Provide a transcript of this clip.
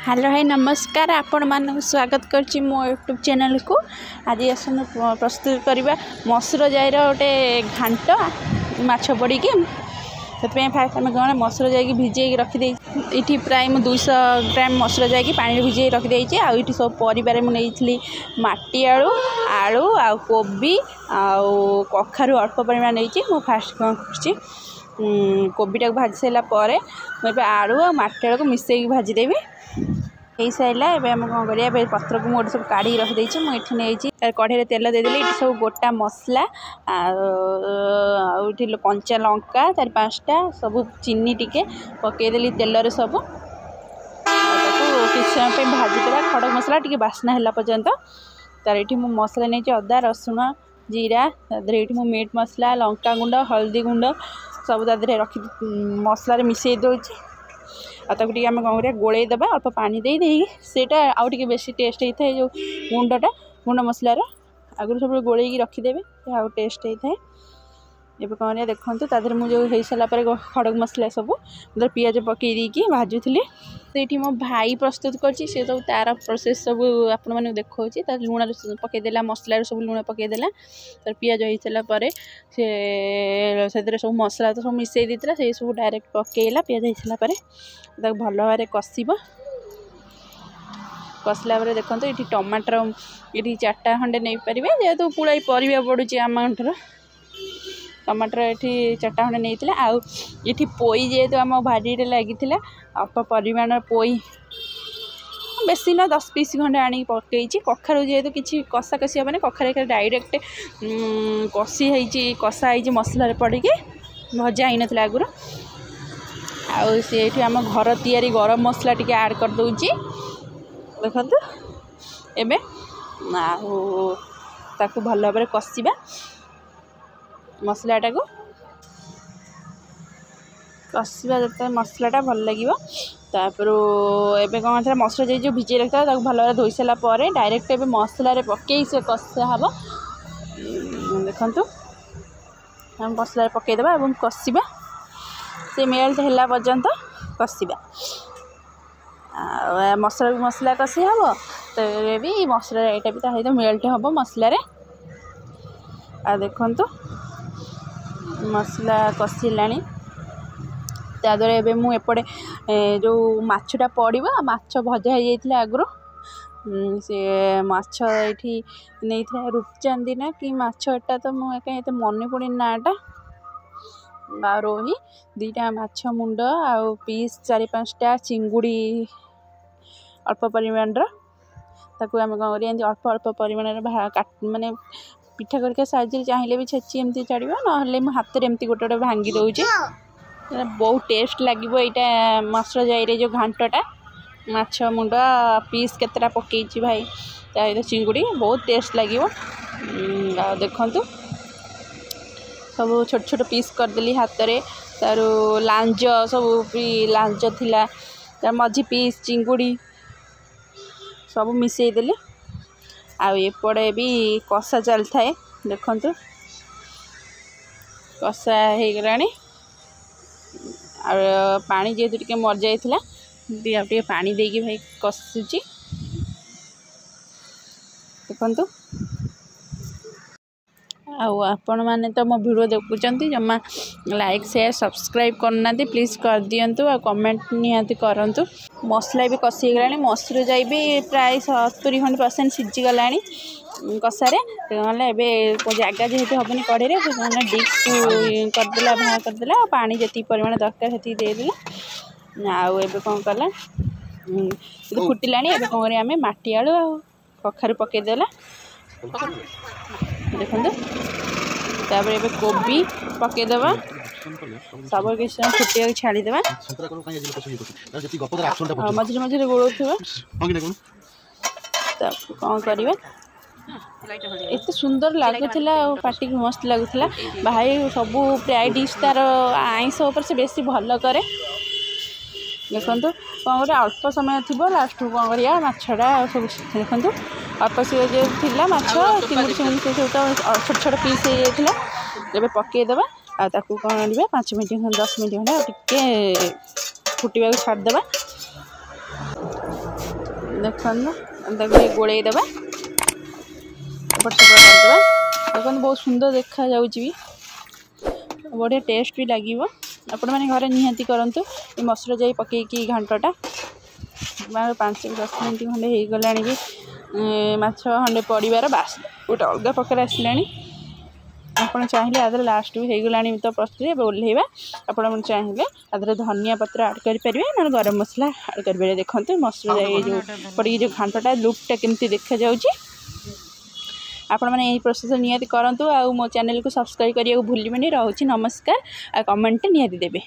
Hello hi नमस्कार आपण मान स्वागत करछि मो यूट्यूब चैनल को। आज आसन प्रस्तुत करवा मसूर जाईर गोटे घांट माछ पड़ी से फास्ट आम कौन मसूर जाई भिजे रखिदे ये प्राय 200 ग्राम मसूर जाई पानी भिजे रखिदे आईटी सब परिवार मुझे माटी आलू आलू आ कोबी आउ कखारू अल्प परिमाण नहीं फास्ट कौन कर कोबीटा भाजी सारापर मुझे आलू आ माटी आलू को मिसेक भाजीदेवी हो सारा एवं कौन कर पत्र को मुझे सब काढ़ी रखिदे मुझे नहीं कढ़े तेल देदेली ये सब गोटा मसला आठी कंचा लंका 4-5टा सब चीनी टिके पकईदेली तेल सब किसी समय भाजीदेवा खड़क मसला टी बास्ना है पर्यंत तार ये मसला नहीं अदा रसुण जीरा ये मीट मसला लंका गुंड हल्दी गुंड सब तादे रखी मसला मिसई दूसरी आगे आम कौन कर गोल देवा अल्प पानी देटा आउ टे बेस टेस्ट होता है जो गुंडटा गुंड मसलार आगुरी सब गोल रखिदेवे आउ टेस्ट होता है। ये कौन देखो तादर मुझे हो सारापर खड़क मसला सब पियाज पकई देकी भाजुली तो मो भाई प्रस्तुत कर सब तार प्रोसेस सब आपण मैंने देखा लुण पकईदेला मसलार सब लुण पकईदेला तार पियाज हो सारापर से सब मसला तो सब मिसई देता से सब डायरेक्ट पकईला पियाज हो सारापर भल भाव कषब कसला देखो ये टमाटर ये 4टा खंडे नहीं पारे जेहेतु पुड़ा परिवा पड़ुची आमाउंटर टमाटर ये 4टा खंडे नहीं आउ ये पोई जेहेतु आम भारी लगी अल्प परिमाण पोई बेसी ना 10 पीस खंडे आनी पकई कखारू जेहेतु किसी कषा कषि हेनी कखार डायरेक्ट कषा मसला पड़ी भजा ही ना आगुरी आउ सी आम घर तैयारी गरम मसला टी ऐड कर दूची देखु एबे ताकू भल भाव कषा मसलाटा को कषा जो मसलाटा भल लगे तापर एबे कौन था मसला जो भिजे रखता है भल भाव धोई सारापर डायरेक्ट एबे मसला पकई से कषा हम देखु हम मसला पकईदेवा और कषा से मेल्ट है पर्यंत कषा मसला कषि हम तो भी मसला यहाँ भी सहित मेल्ट हम मसलार आ देखु मसला कषिला ताद्वारा एबे मु एपटे जो माछटा पड़वा माछ भजा हो जाता आगुरी से माछ ये नहीं रूपचांदी ना कि माछटा तो मुझे कहीं मन पड़े नाटा रोही 2टा माछ मुंड आउ पीस 4-5टा चिंगुड़ी अल्प परिमाण ताकू आम कौन कर अल्प अल्प परिमाण माने पिठा करके साइज चाहिए भी छेची एमती चढ़ो ना हाथ में एमती गोटे गोटे भांगी दौचे बहुत टेस्ट लगे यहाँ मसला जाई जो घांटटा माछ मुंड पीस केतटा पकई भाई तार चिंगुड़ी बहुत टेस्ट लगे देखु सब छोट छोट पीस करदेली हाथ में तार लांज सब भी लांज थिला तार मझी पीस चिंगुड़ी सब मिसई देली आएपटे भी कषा चल थाए देखु कषा हो गला पानी जेहेतु टिके मर जाइथिला टे पानी देकी भाई कषुची देखु आपण मैंने तो मो वीडियो देखुंत जमा लाइक शेयर सब्सक्राइब करना प्लीज कर दिंतु आ कमेंट निहाती करूँ मसला भी कषि गला मसूर जाई भी प्राय 70% सीझीगला कषारे जगह जेहेतु हेनी कढ़े डिक्स करदेला बाहर करदेला पानी जी परिमाण दरकार से देदेला आउ ए कौन कला फुटिला कौन आम माटी आलू कखारू पकईदेला देखो तापर ए कोबी पकईदेवा सब किसी फुटिया छाड़ीदेवा मझे मझे गोलुवा कौन करवा एत सुंदर लगुला पार्टी की मस्त लगुला भाई सब प्राय डिश तार आईस से बेसी भल कै देखु कौन कर अल्प समय थी लास्ट को कौन कर माछटा सब देखु अल्प से जो थी माछ चिंगुड़ी चिंगुड़ी से सब छोट छोट पीस हो जाता है पकईदेवा आकू कौन 5 मिनट 10 मिनट खंडे टे फुटवा छाड़देवा देखो गोड़े देवा एपट सेपट करदे देखो बहुत सुंदर देखा जाऊँगी बढ़िया टेस्ट भी लगे आपण मैंने घरे निहाती करंतु ये मसुर जाई पकईकी घांटटा 5-10 मिनट खंडे हो गला भी माछ खंडे पड़ार बास गोटे अलग प्रकार आसला आपड़ चाहिए आदर लास्ट भी हो गला तो प्रस्तुत ओल्हेबा आपड़ चाहिए आदर धनिया पत्र आड करेंगे ना गरम मसला आड करेंगे देखते मसुर जाई जो पड़ी जो घांटटा लुकटा केमती देखा जाऊँगी आपण मैंने यही प्रोसेस निहाती करंतु आ मो चैनल को सब्सक्राइब करने को भूलिबेनी। रहूची नमस्कार आ कमेंट निहाती देबे।